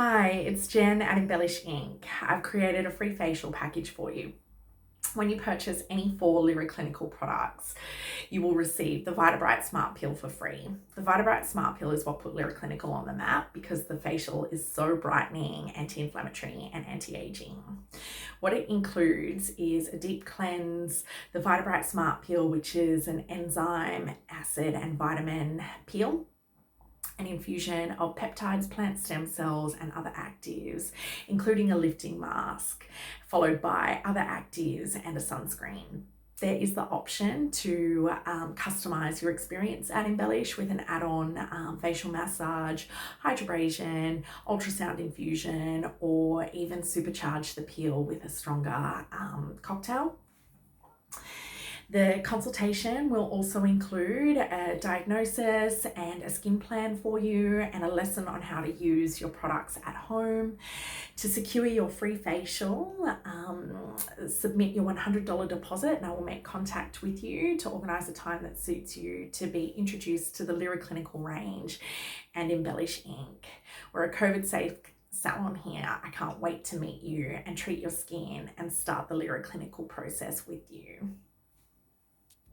Hi, it's Jen at Embellish Inc. I've created a free facial package for you. When you purchase any 4 Clinical products, you will receive the Vitabright Smart Peel for free. The Vitabright Smart Peel is what put Clinical on the map because the facial is so brightening, anti-inflammatory and anti-aging. What it includes is a deep cleanse, the Vitabright Smart Peel, which is an enzyme, acid and vitamin peel, an infusion of peptides, plant stem cells, and other actives, including a lifting mask, followed by other actives and a sunscreen. There is the option to customize your experience at Embellish with an add-on facial massage, hydrobrasion, ultrasound infusion, or even supercharge the peel with a stronger cocktail. The consultation will also include a diagnosis and a skin plan for you and a lesson on how to use your products at home. To secure your free facial, submit your $100 deposit and I will make contact with you to organise a time that suits you to be introduced to the Clinical range and Embellish Inc. We're a COVID-safe salon here. I can't wait to meet you and treat your skin and start the Clinical process with you.